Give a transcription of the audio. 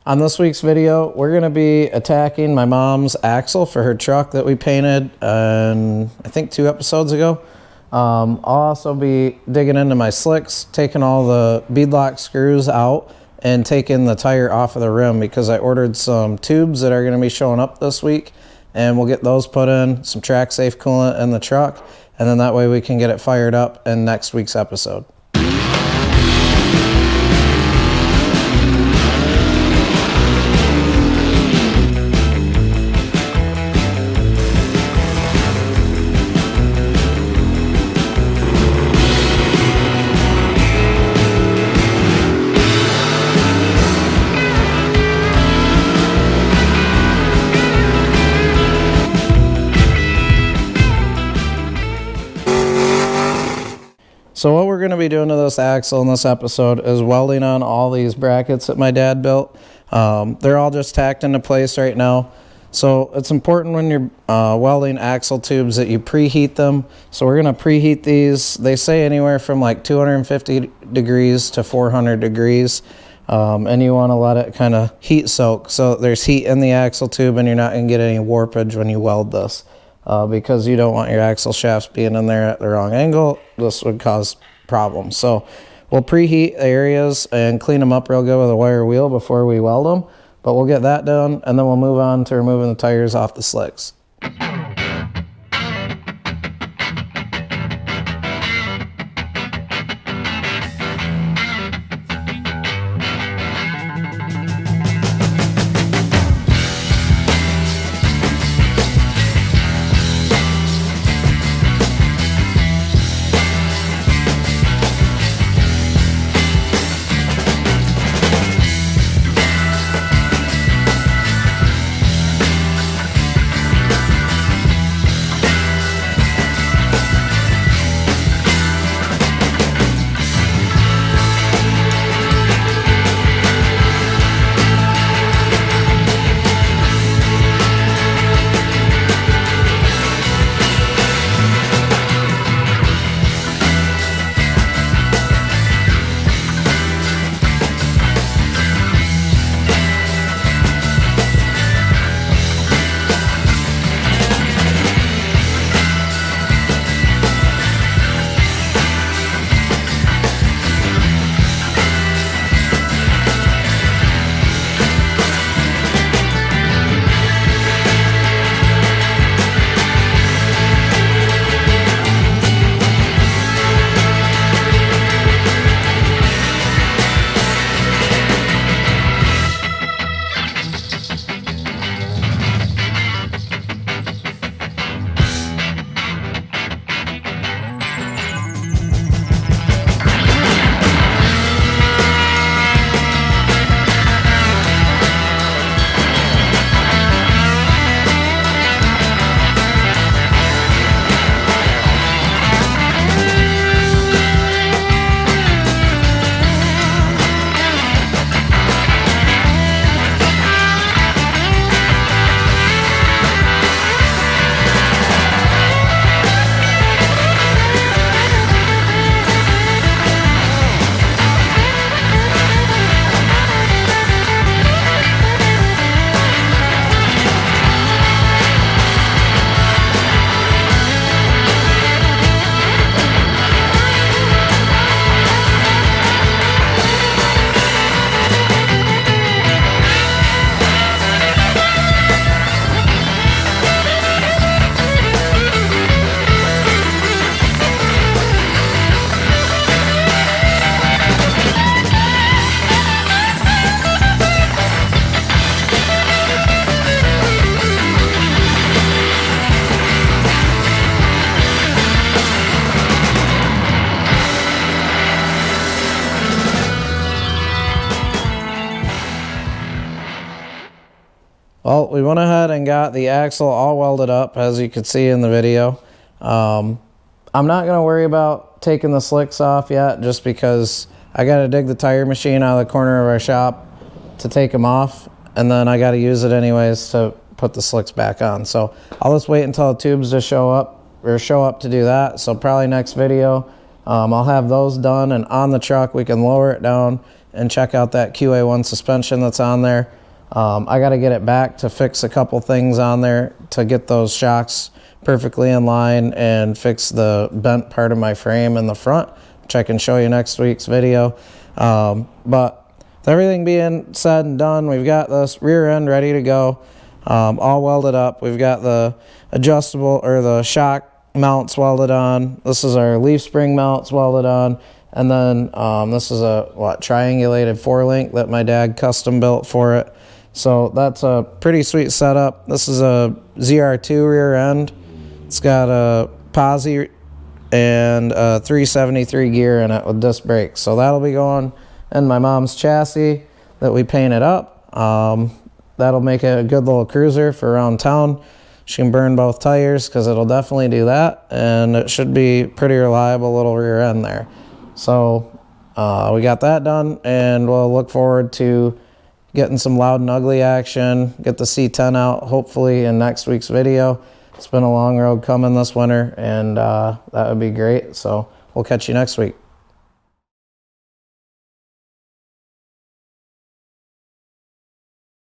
On this week's video, we're going to be attacking my mom's axle for her truck that we painted, I think 2 episodes ago. I'll also be digging into my slicks, taking all the beadlock screws out, and taking the tire off of the rim because I ordered some tubes that are going to be showing up this week, and we'll get those put in, some track safe coolant in the truck, and then that way we can get it fired up in next week's episode. So what we're going to be doing to this axle in this episode is welding on all these brackets that my dad built. They're all just tacked into place right now. So it's important when you're welding axle tubes that you preheat them. So we're going to preheat these. They say anywhere from like 250 degrees to 400 degrees. And you want to let it kind of heat soak. So there's heat in the axle tube and you're not going to get any warpage when you weld this. Because you don't want your axle shafts being in there at the wrong angle. This would cause problems. So we'll preheat areas and clean them up real good with a wire wheel before we weld them. But we'll get that done and then we'll move on to removing the tires off the slicks. Well, we went ahead and got the axle all welded up, as you can see in the video. I'm not going to worry about taking the slicks off yet, just because I got to dig the tire machine out of the corner of our shop to take them off, and then I got to use it anyways to put the slicks back on. So I'll just wait until the tubes just show up to do that. So probably next video, I'll have those done, and on the truck we can lower it down and check out that QA1 suspension that's on there. I got to get it back to fix a couple things on there to get those shocks perfectly in line and fix the bent part of my frame in the front, which I can show you next week's video. But with everything being said and done, we've got this rear end ready to go, all welded up. We've got the adjustable or the shock mounts welded on. This is our leaf spring mounts welded on. And then this is a triangulated 4-link that my dad custom built for it. So that's a pretty sweet setup. This is a ZR2 rear end. It's got a posi and a 373 gear in it with disc brakes. So that'll be going in my mom's chassis that we painted up. That'll make it a good little cruiser for around town. She can burn both tires because it'll definitely do that. And it should be pretty reliable little rear end there. So we got that done, and we'll look forward to getting some loud and ugly action, get the C10 out hopefully in next week's video. It's been a long road coming this winter, and that would be great. So we'll catch you next week.